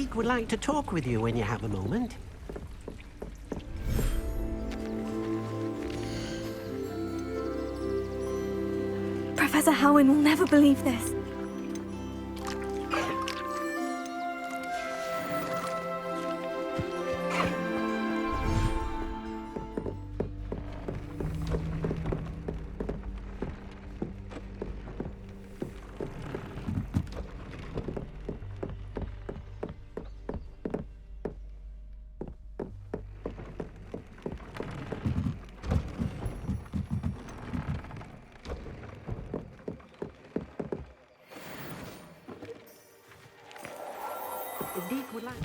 Deek would like to talk with you when you have a moment. Professor Howin will never believe this. Deek would like...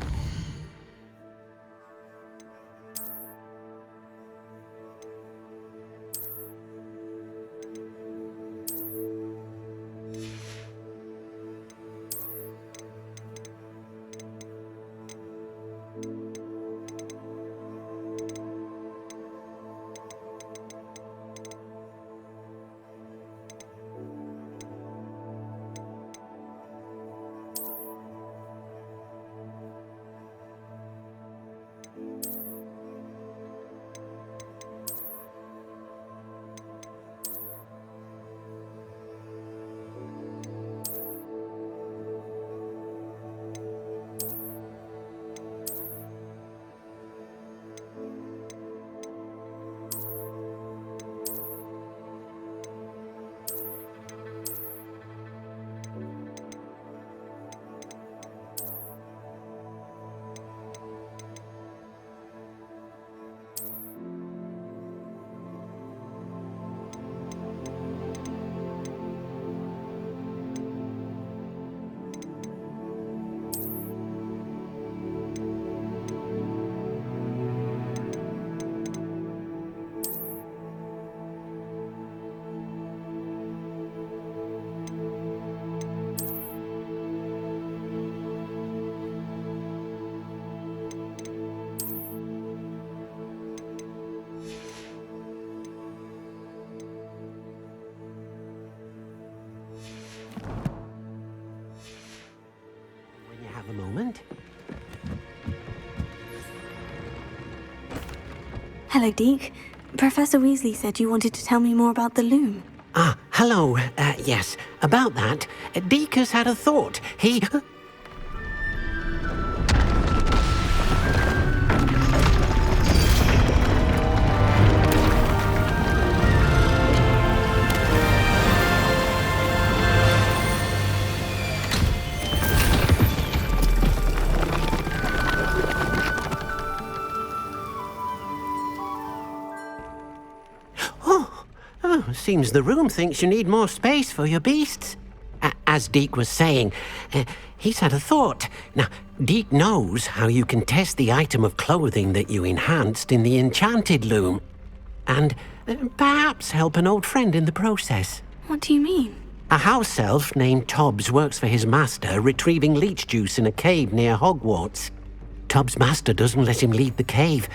Have a moment. Hello, Deek. Professor Weasley said you wanted to tell me more about the loom. Ah, hello. Yes, about that. Deek has had a thought. He... Seems the room thinks you need more space for your beasts. As Deek was saying, he's had a thought. Now, Deek knows how you can test the item of clothing that you enhanced in the enchanted loom. And perhaps help an old friend in the process. What do you mean? A house elf named Tobbs works for his master, retrieving leech juice in a cave near Hogwarts. Tobbs' master doesn't let him leave the cave,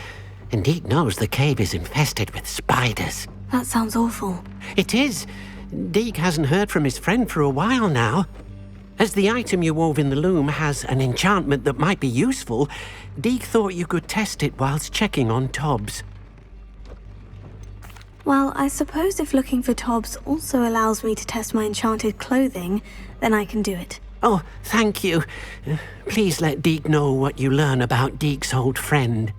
and Deek knows the cave is infested with spiders. That sounds awful. It is. Deek hasn't heard from his friend for a while now. As the item you wove in the loom has an enchantment that might be useful, Deek thought you could test it whilst checking on Tobbs. Well, I suppose if looking for Tobbs also allows me to test my enchanted clothing, then I can do it. Oh, thank you. Please let Deek know what you learn about Deek's old friend.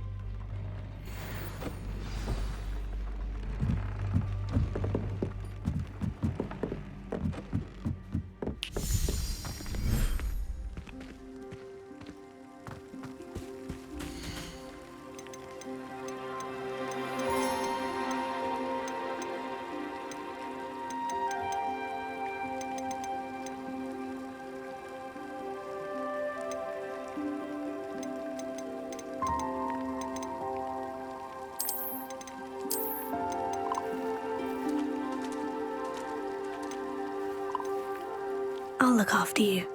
I'll look after you.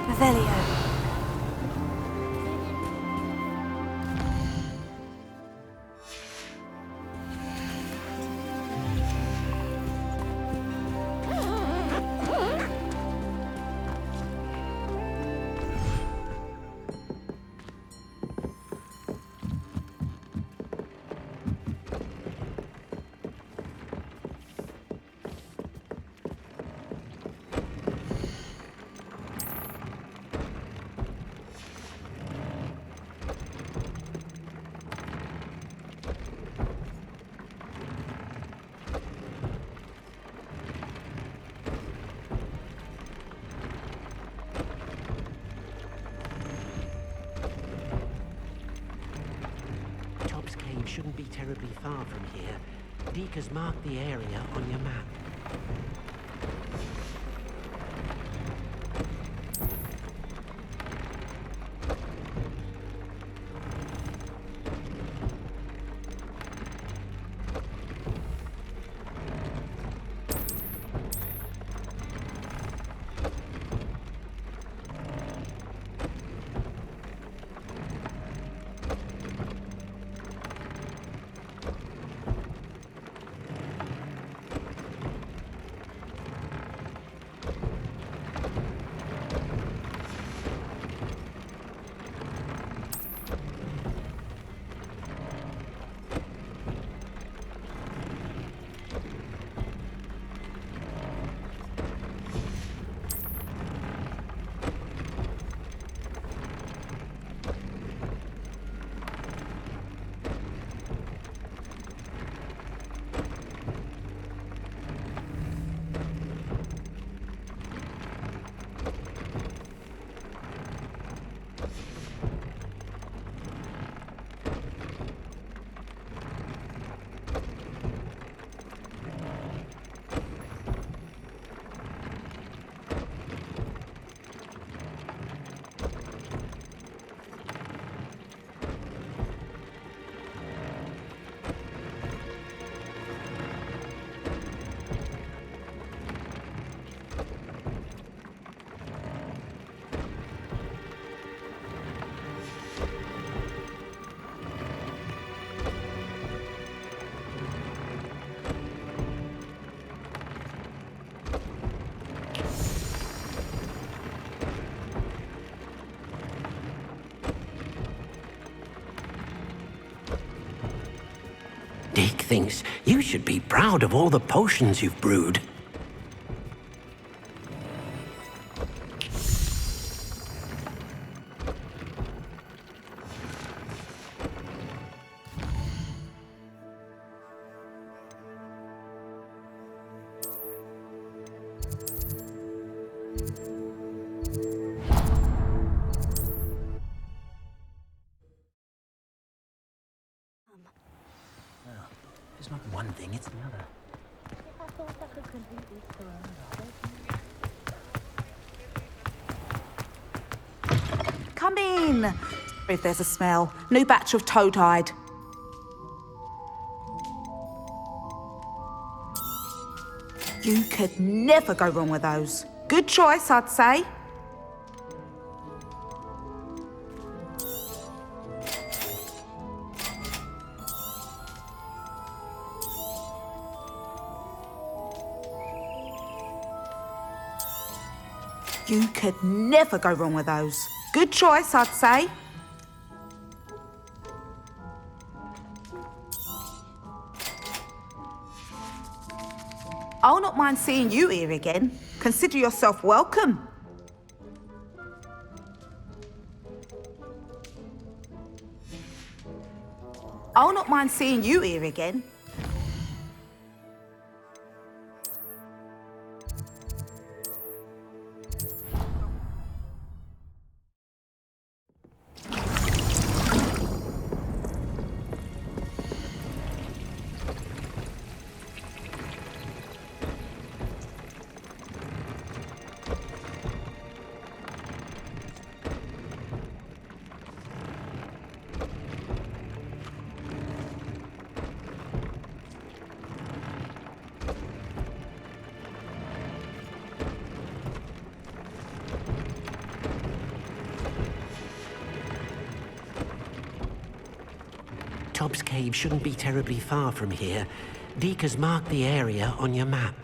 Revelio. Top's Cave shouldn't be terribly far from here. Deke has marked the area on your map. Deke thinks you should be proud of all the potions you've brewed. It's not one thing, it's another. Come in. If there's a smell. New batch of toad hide. You could never go wrong with those. Good choice, I'd say. You could never go wrong with those. Good choice, I'd say. I'll not mind seeing you here again. Consider yourself welcome. I'll not mind seeing you here again. Tobbs Cave shouldn't be terribly far from here. Deke has marked the area on your map.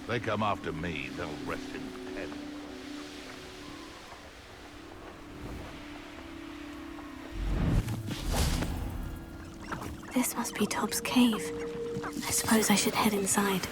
They come after me, they'll rest in heaven. This must be Tobbs Cave. I suppose I should head inside.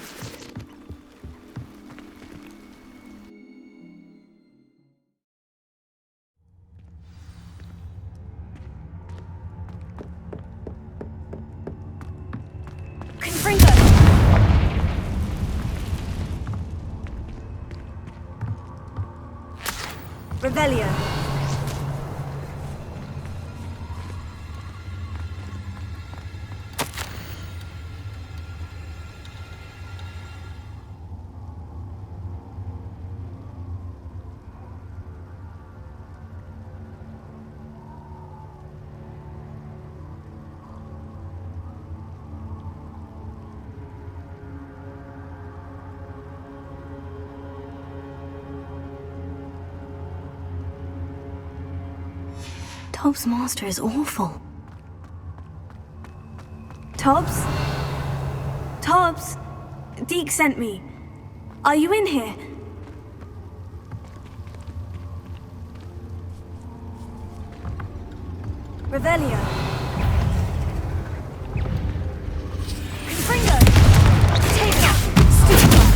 Revelio. Tobbs' master is awful. Tobbs? Tobbs? Deke sent me. Are you in here? Revelio. Confringo! Potato! Stupor!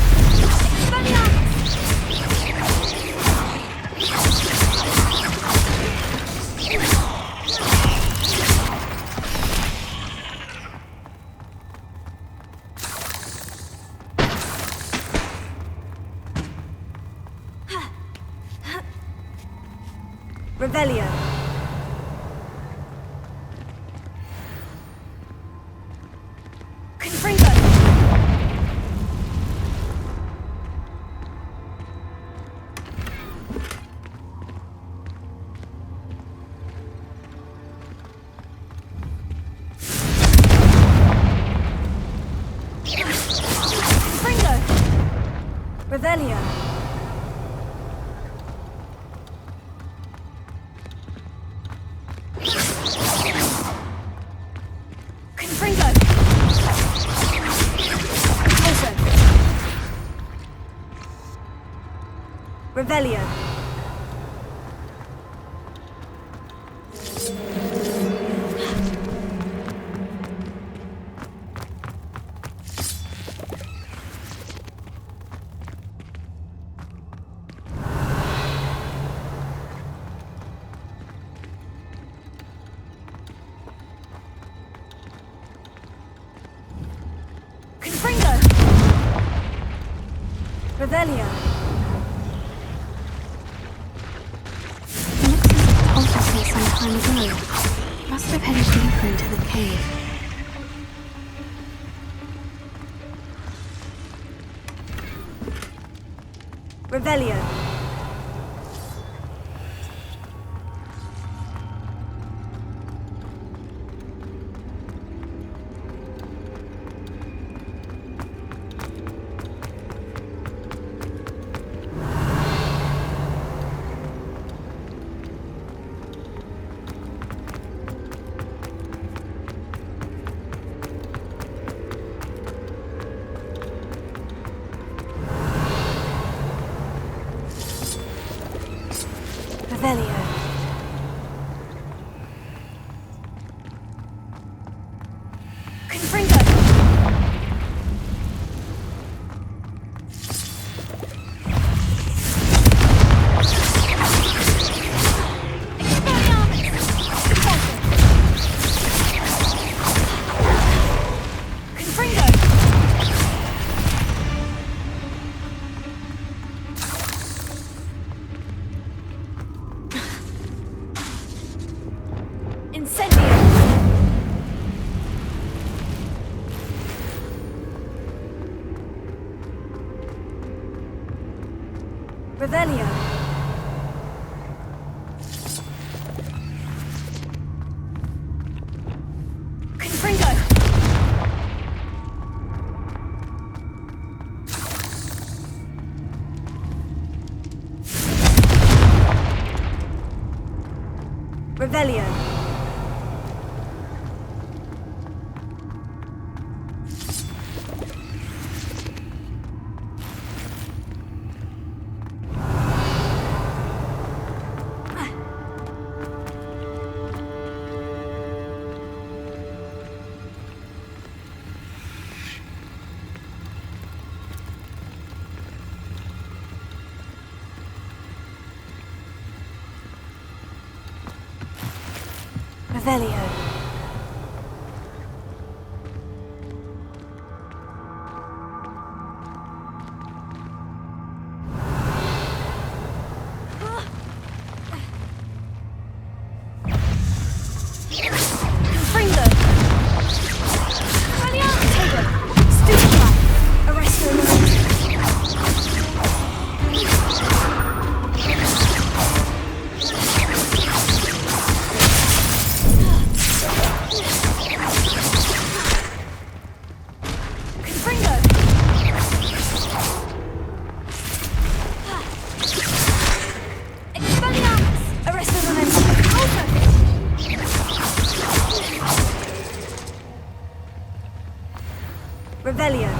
Revelio! Revelio. Confringo. Confringo. Revelio. Revelio. Confringo! Revelio. It looks as if Todd was here some time ago. Must have headed deeper into the cave. Revelio. Revelio. Confringo! Confringo! Incendio! Revelio. Confringo! Revelio. Revelio. Confringo. Table. Stupefy. Arresto Lorenzo. Confringo. Expelliarmus. Arresto Lorenzo. Also. Revelio.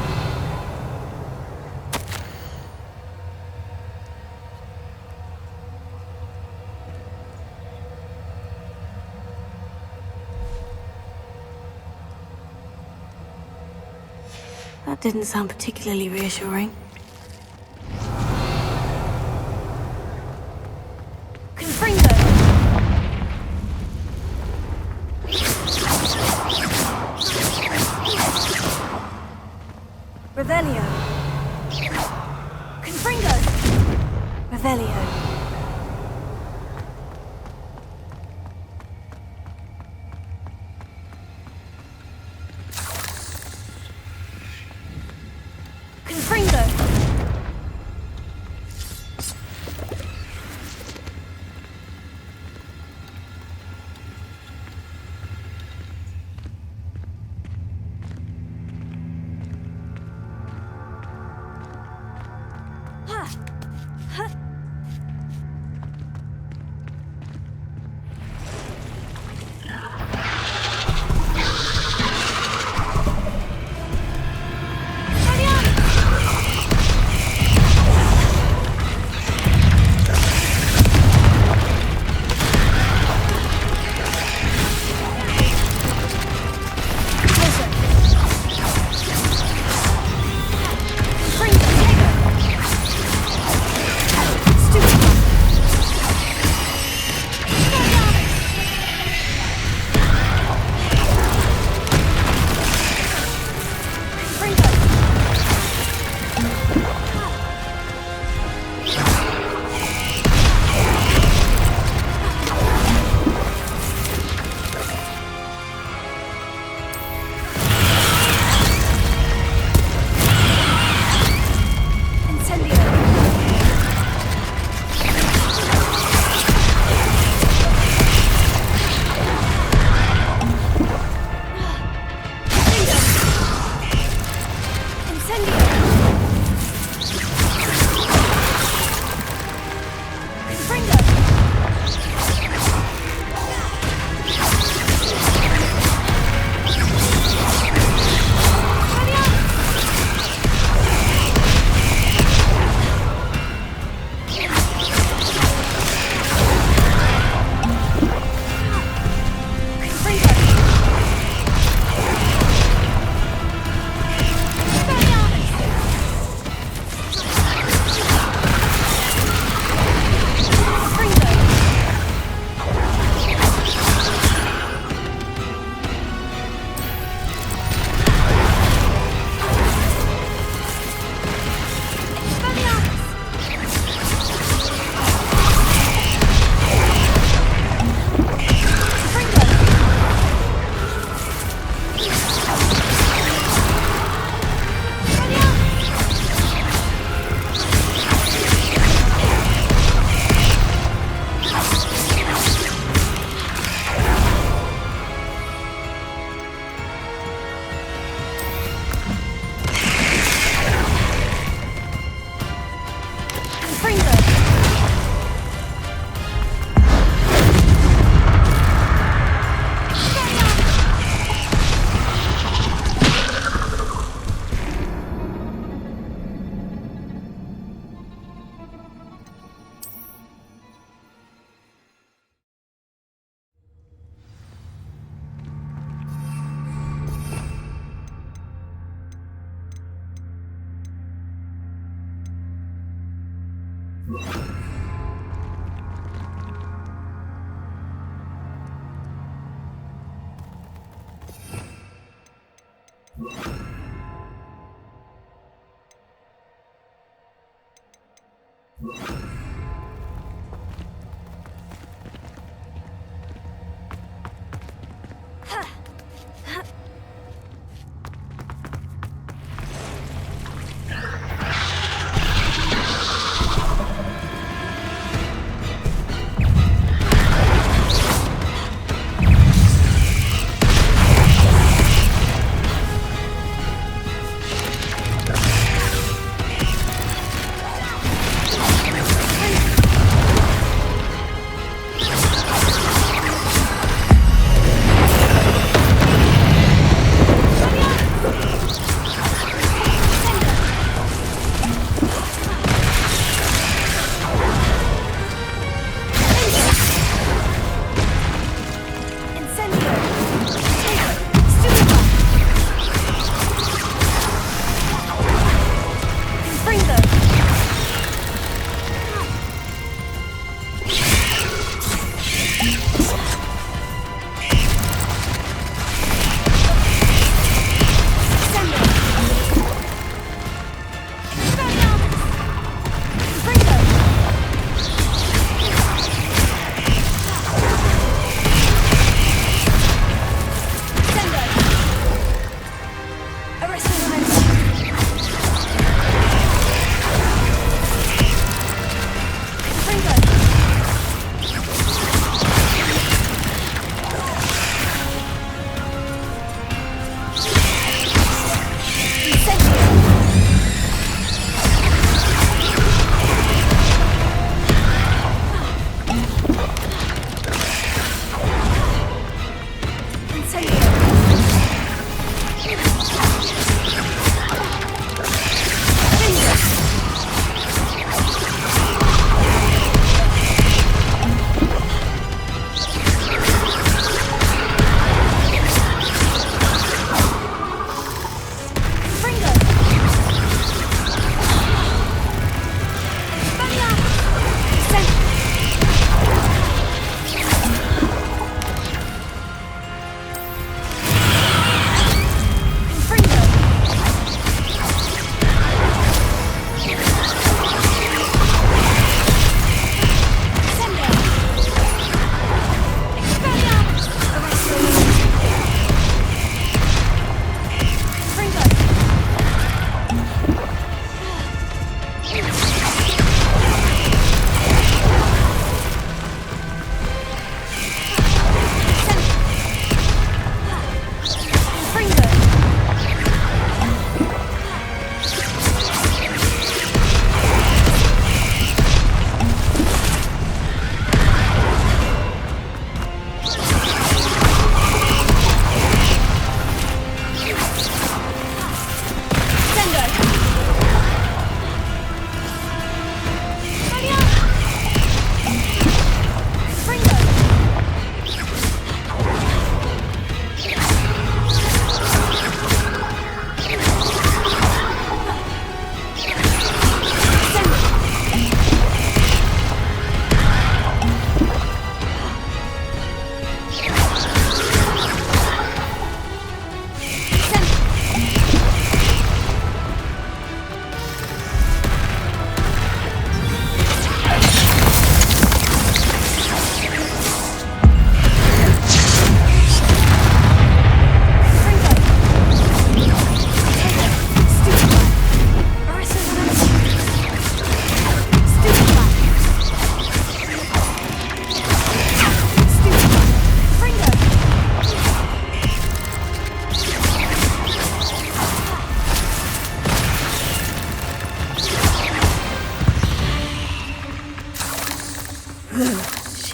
That didn't sound particularly reassuring. Confringo! Revelio. Confringo! Revelio. Confringo!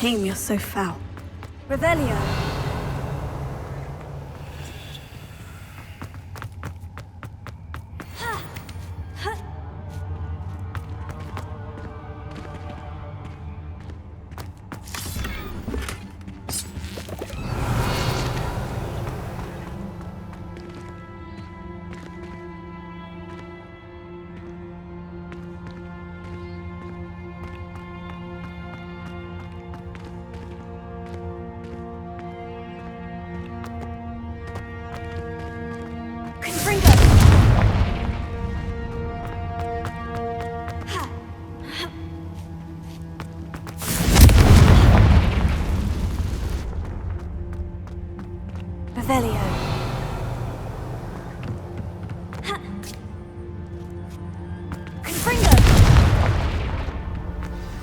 Shame you're so foul. Revelio.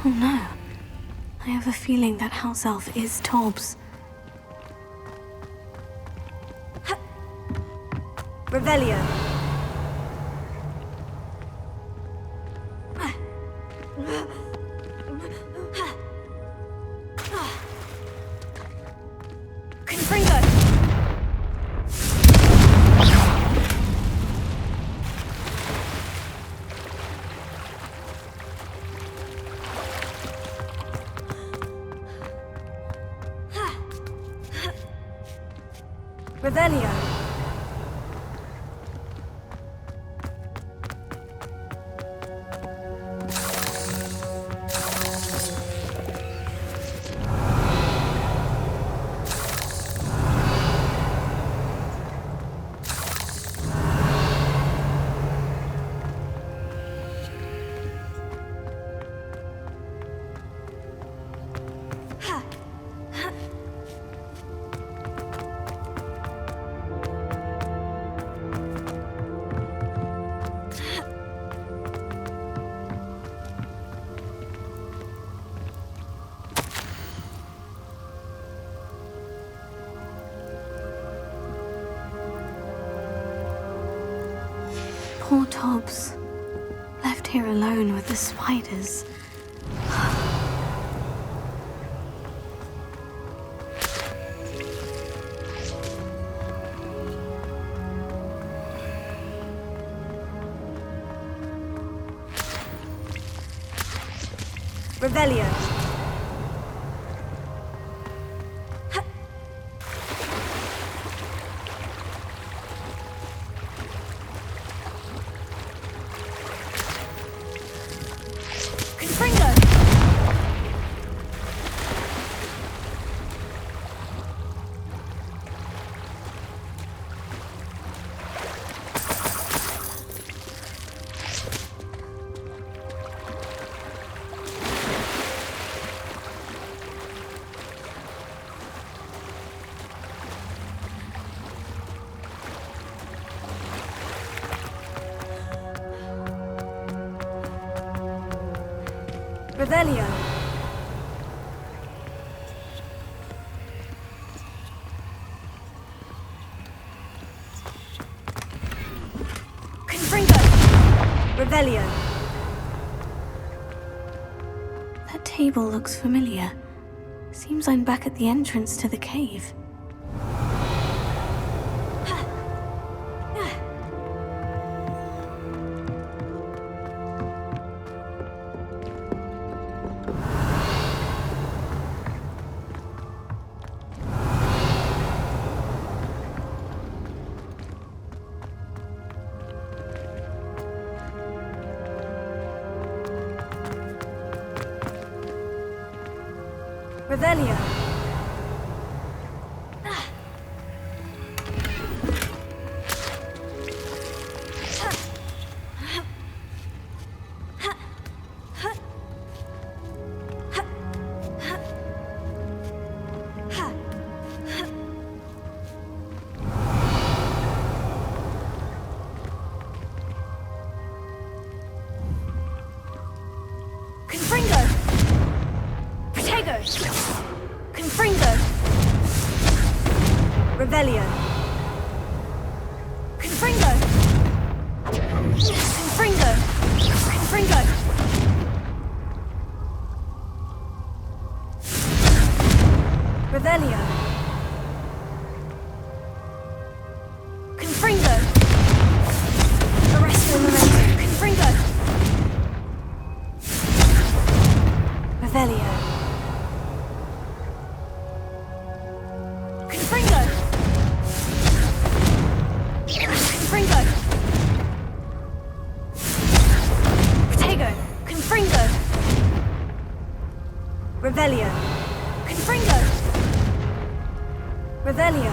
Oh no. I have a feeling that house elf is Tobbs. Revelio. Confringo. Revelio. Poor Tobbs. Left here alone with the spiders. Revelio. Confringo. Revelio. Confringo. Revelio. That table looks familiar. Seems I'm back at the entrance to the cave. Revelio. Confringo. Protego. Confringo. Revelio. Confringo. Confringo. Confringo. Revelio. Confringo. Arresto Memento. Confringo. Revelio. Confringo. Confringo. Protego. Confringo. Revelio. Confringo. Revelio.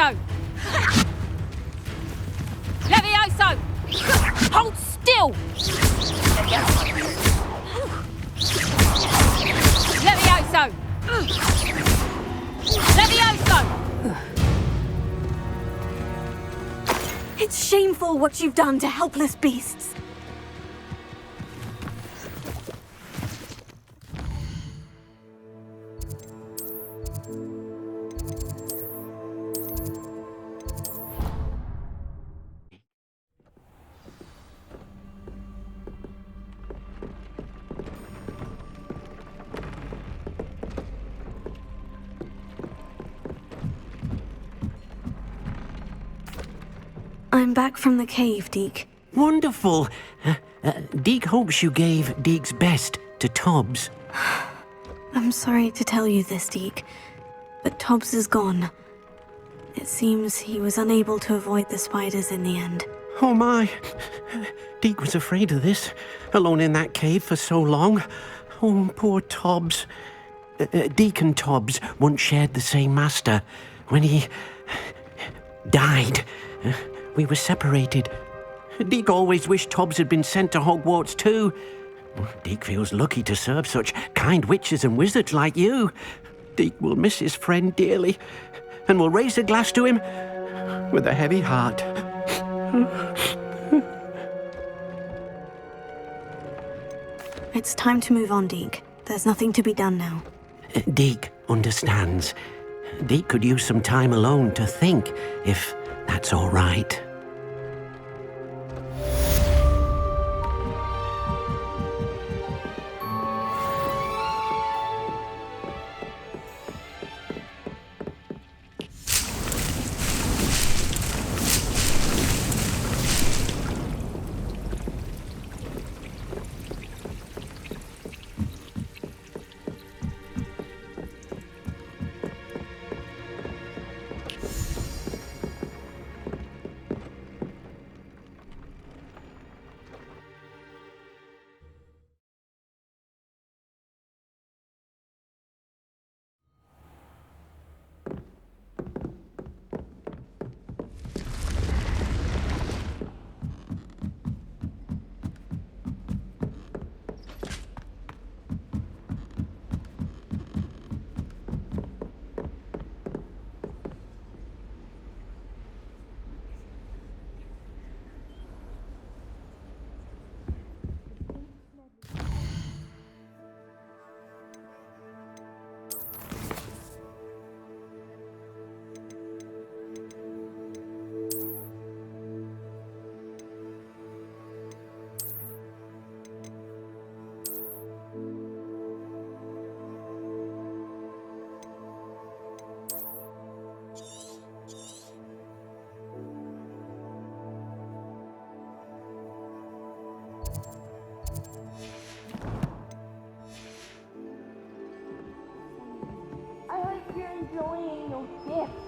Levioso! Levioso! Hold still! Levioso! Levioso! It's shameful what you've done to helpless beasts. I'm back from the cave, Deke. Wonderful. Deke hopes you gave Deke's best to Tobbs. I'm sorry to tell you this, Deke, but Tobbs is gone. It seems he was unable to avoid the spiders in the end. Oh my. Deke was afraid of this, alone in that cave for so long. Oh, poor Tobbs. Deke and Tobbs once shared the same master. When he died, we were separated. Deke always wished Tobbs had been sent to Hogwarts too. Deke feels lucky to serve such kind witches and wizards like you. Deke will miss his friend dearly, and will raise a glass to him with a heavy heart. It's time to move on, Deke. There's nothing to be done now. Deke understands. Deke could use some time alone to think, if that's all right.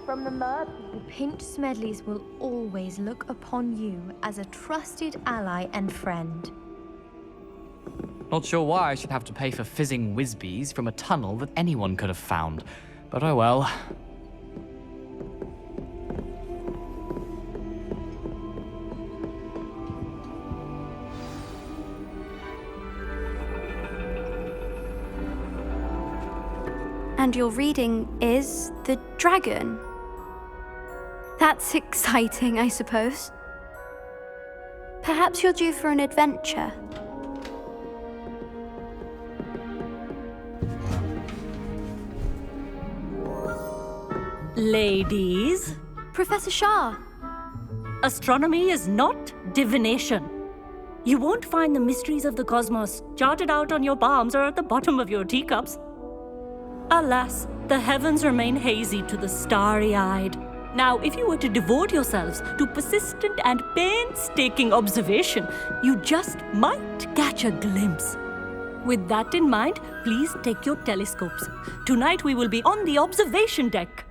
From the mud. The Pinched Smedleys will always look upon you as a trusted ally and friend. Not sure why I should have to pay for fizzing whizbees from a tunnel that anyone could have found, but oh well. And your reading is The Dragon. That's exciting, I suppose. Perhaps you're due for an adventure. Ladies, Professor Shah. astronomy is not divination. You won't find the mysteries of the cosmos charted out on your palms or at the bottom of your teacups. Alas, the heavens remain hazy to the starry-eyed. Now, if you were to devote yourselves to persistent and painstaking observation, you just might catch a glimpse. With that in mind, please take your telescopes. Tonight we will be on the observation deck.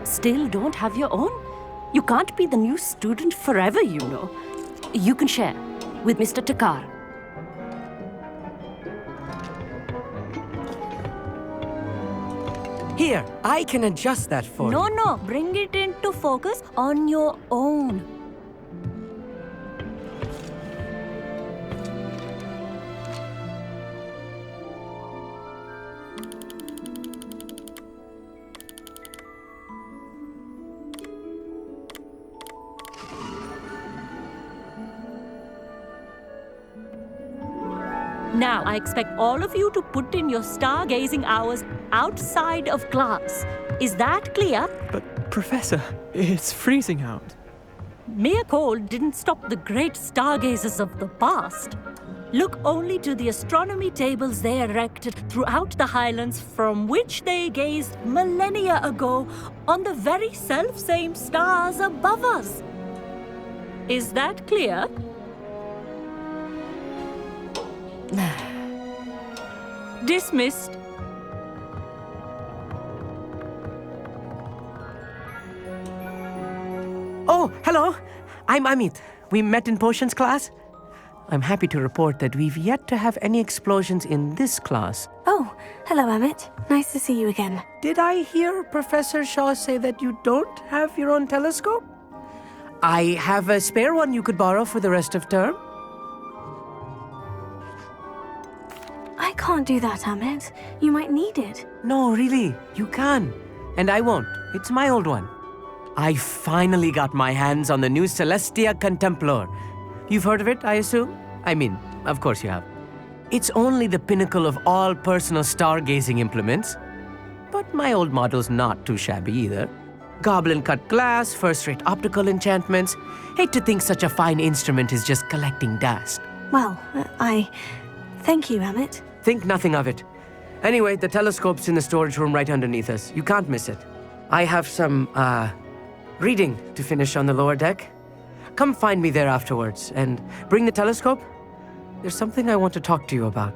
Still don't have your own? You can't be the new student forever, you know. You can share with Mr. Takar. Here, I can adjust that for you. No, bring it into focus on your own. Now, I expect all of you to put in your stargazing hours outside of class. Is that clear? But, Professor, it's freezing out. Mere cold didn't stop the great stargazers of the past. Look only to the astronomy tables they erected throughout the Highlands from which they gazed millennia ago on the very self-same stars above us. Is that clear? Dismissed. Oh, hello. I'm Amit. We met in potions class. I'm happy to report that we've yet to have any explosions in this class. Oh, hello, Amit. Nice to see you again. Did I hear Professor Shaw say that you don't have your own telescope? I have a spare one you could borrow for the rest of term. I can't do that, Amit. You might need it. No, really, you can. And I won't. It's my old one. I finally got my hands on the new Celestia Contemplar. You've heard of it, I assume? I mean, of course you have. It's only the pinnacle of all personal stargazing implements. But my old model's not too shabby either. Goblin-cut glass, first-rate optical enchantments. Hate to think such a fine instrument is just collecting dust. Well, thank you, Amit. Think nothing of it. Anyway, the telescope's in the storage room right underneath us. You can't miss it. I have some, reading to finish on the lower deck. Come find me there afterwards, and bring the telescope. There's something I want to talk to you about.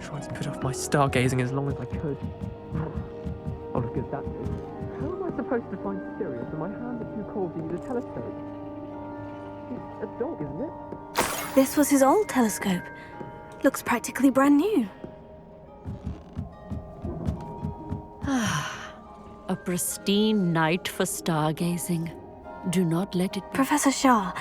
Tried to put off my stargazing as long as I could. Oh, look at that. How am I supposed to find Sirius when my hands are too cold to use a telescope? It's a dog, isn't it? This was his old telescope. Looks practically brand new. A pristine night for stargazing. Do not let it be. Professor Shah,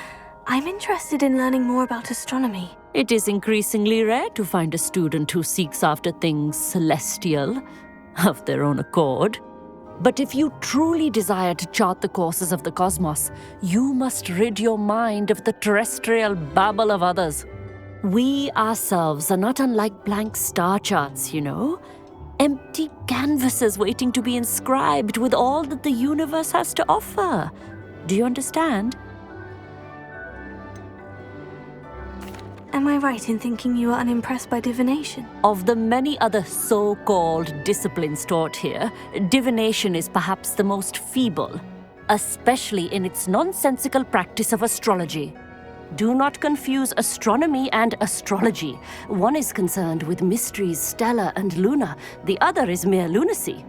I'm interested in learning more about astronomy. It is increasingly rare to find a student who seeks after things celestial, of their own accord. But if you truly desire to chart the courses of the cosmos, you must rid your mind of the terrestrial babble of others. We ourselves are not unlike blank star charts, you know. Empty canvases waiting to be inscribed with all that the universe has to offer. Do you understand? Am I right in thinking you are unimpressed by divination? Of the many other so-called disciplines taught here, divination is perhaps the most feeble, especially in its nonsensical practice of astrology. Do not confuse astronomy and astrology. One is concerned with mysteries stellar and lunar, the other is mere lunacy.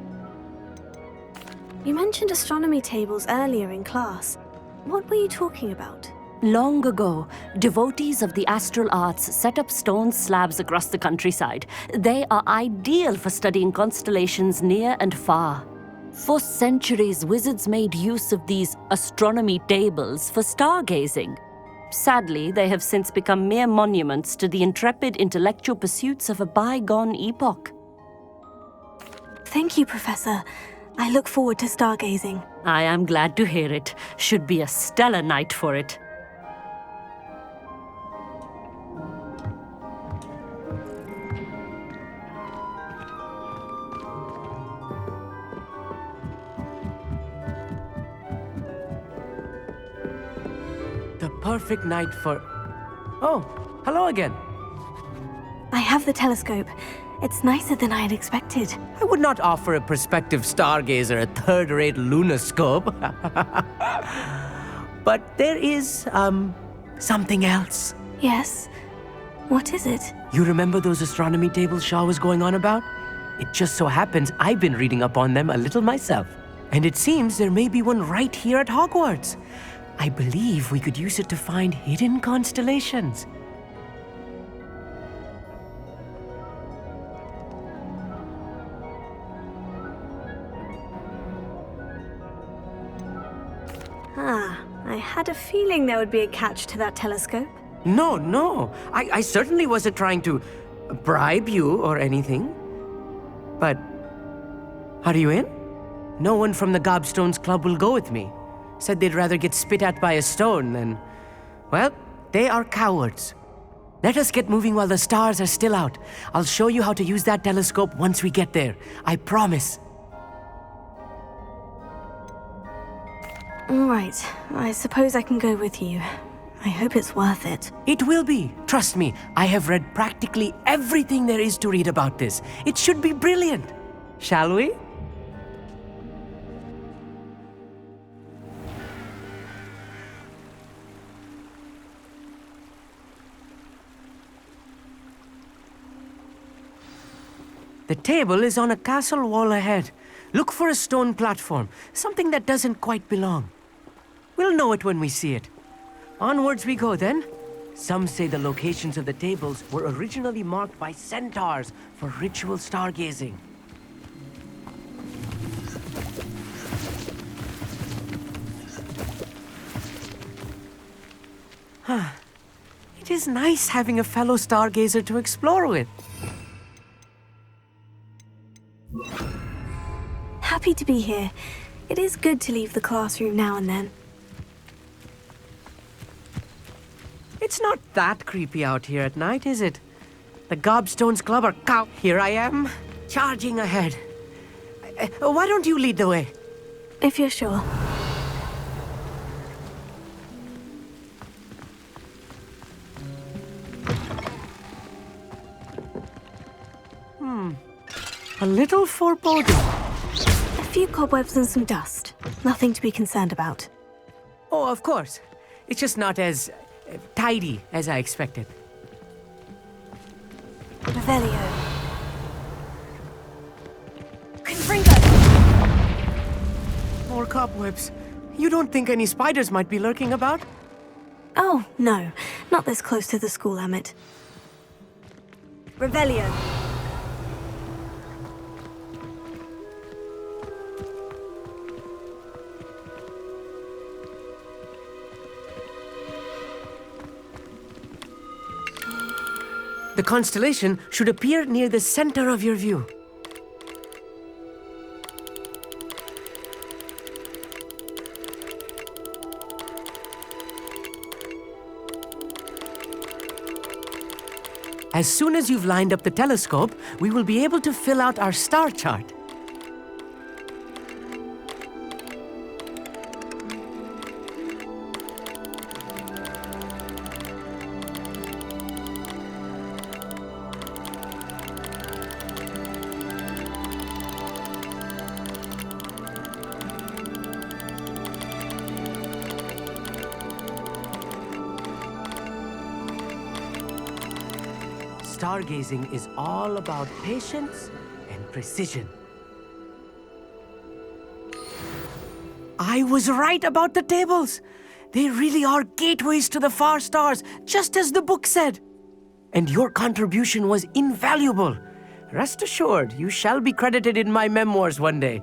You mentioned astronomy tables earlier in class. What were you talking about? Long ago, devotees of the astral arts set up stone slabs across the countryside. They are ideal for studying constellations near and far. For centuries, wizards made use of these astronomy tables for stargazing. Sadly, they have since become mere monuments to the intrepid intellectual pursuits of a bygone epoch. Thank you, Professor. I look forward to stargazing. I am glad to hear it. Should be a stellar night for it. The perfect night for... Oh, hello again. I have the telescope. It's nicer than I had expected. I would not offer a prospective stargazer a third-rate lunoscope. But there is, something else. Yes? What is it? You remember those astronomy tables Shaw was going on about? It just so happens I've been reading up on them a little myself. And it seems there may be one right here at Hogwarts. I believe we could use it to find hidden constellations. I had a feeling there would be a catch to that telescope. No. I certainly wasn't trying to bribe you or anything. But are you in? No one from the Gobstones Club will go with me. Said they'd rather get spit at by a stone than... Well, they are cowards. Let us get moving while the stars are still out. I'll show you how to use that telescope once we get there. I promise. All right, I suppose I can go with you. I hope it's worth it. It will be. Trust me, I have read practically everything there is to read about this. It should be brilliant. Shall we? The table is on a castle wall ahead. Look for a stone platform, something that doesn't quite belong. We'll know it when we see it. Onwards we go then. Some say the locations of the tables were originally marked by centaurs for ritual stargazing. It is nice having a fellow stargazer to explore with. Happy to be here. It is good to leave the classroom now and then. It's not that creepy out here at night, is it? The Gobstones Club are cow. Here I am, charging ahead. Why don't you lead the way? If you're sure. A little foreboding. A few cobwebs and some dust. Nothing to be concerned about. Oh, of course. It's just not as tidy as I expected. Revelio. Confringo! More cobwebs. You don't think any spiders might be lurking about? Oh, no. Not this close to the school, Amit. Revelio. The constellation should appear near the center of your view. As soon as you've lined up the telescope, we will be able to fill out our star chart. Stargazing is all about patience and precision. I was right about the tables. They really are gateways to the far stars, just as the book said. And your contribution was invaluable. Rest assured, you shall be credited in my memoirs one day.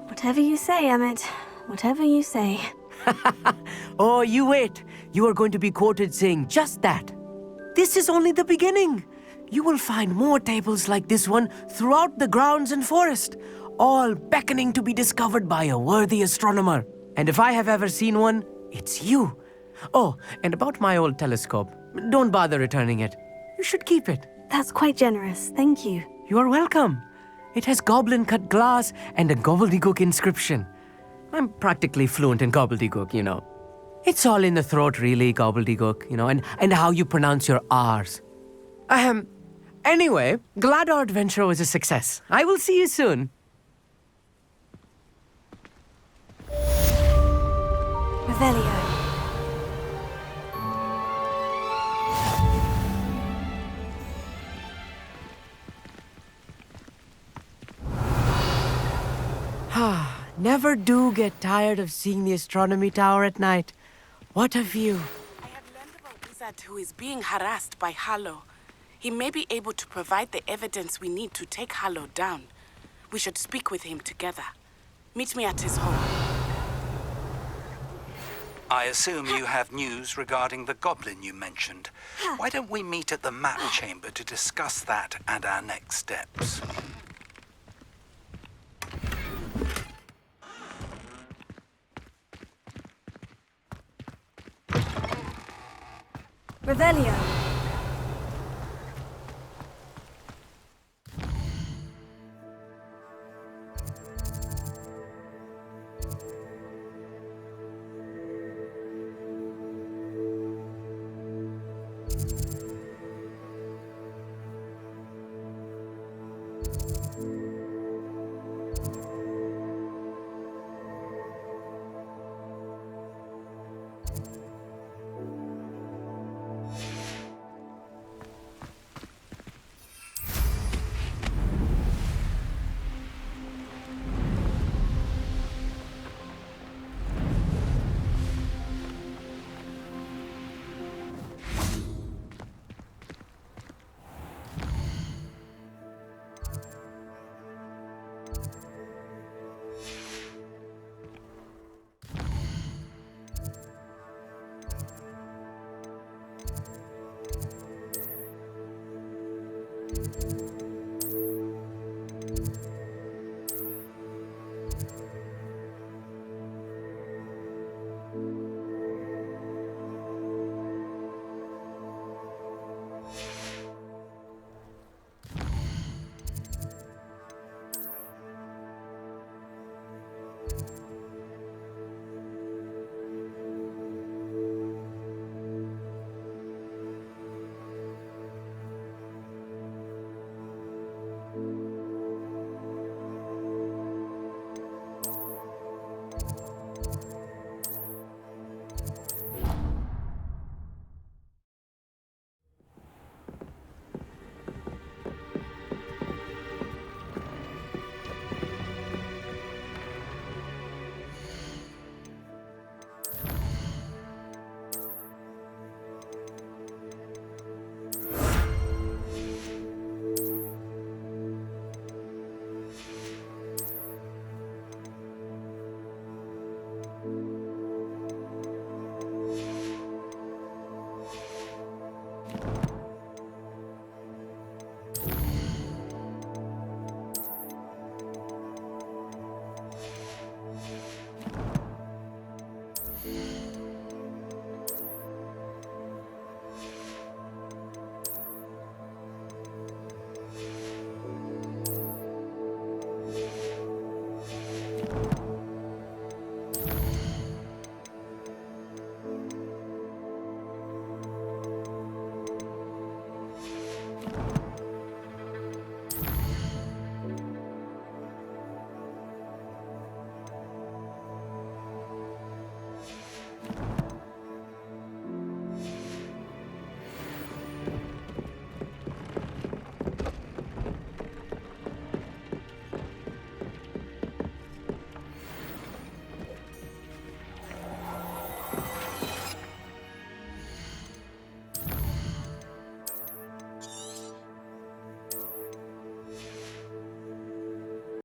Whatever you say, Amit. Whatever you say. Oh, you wait. You are going to be quoted saying just that. This is only the beginning. You will find more tables like this one throughout the grounds and forest, all beckoning to be discovered by a worthy astronomer. And if I have ever seen one, it's you. Oh, and about my old telescope, don't bother returning it. You should keep it. That's quite generous. Thank you. You are welcome. It has goblin-cut glass and a gobbledygook inscription. I'm practically fluent in gobbledygook, you know. It's all in the throat, really, gobbledygook, you know, and how you pronounce your R's. Anyway, glad our adventure was a success. I will see you soon. Revelio. Never do get tired of seeing the astronomy tower at night. What a view. I have learned about a wizard who is being harassed by Harlow. He may be able to provide the evidence we need to take Harlow down. We should speak with him together. Meet me at his home. I assume you have news regarding the goblin you mentioned. Why don't we meet at the map chamber to discuss that and our next steps? Revelio.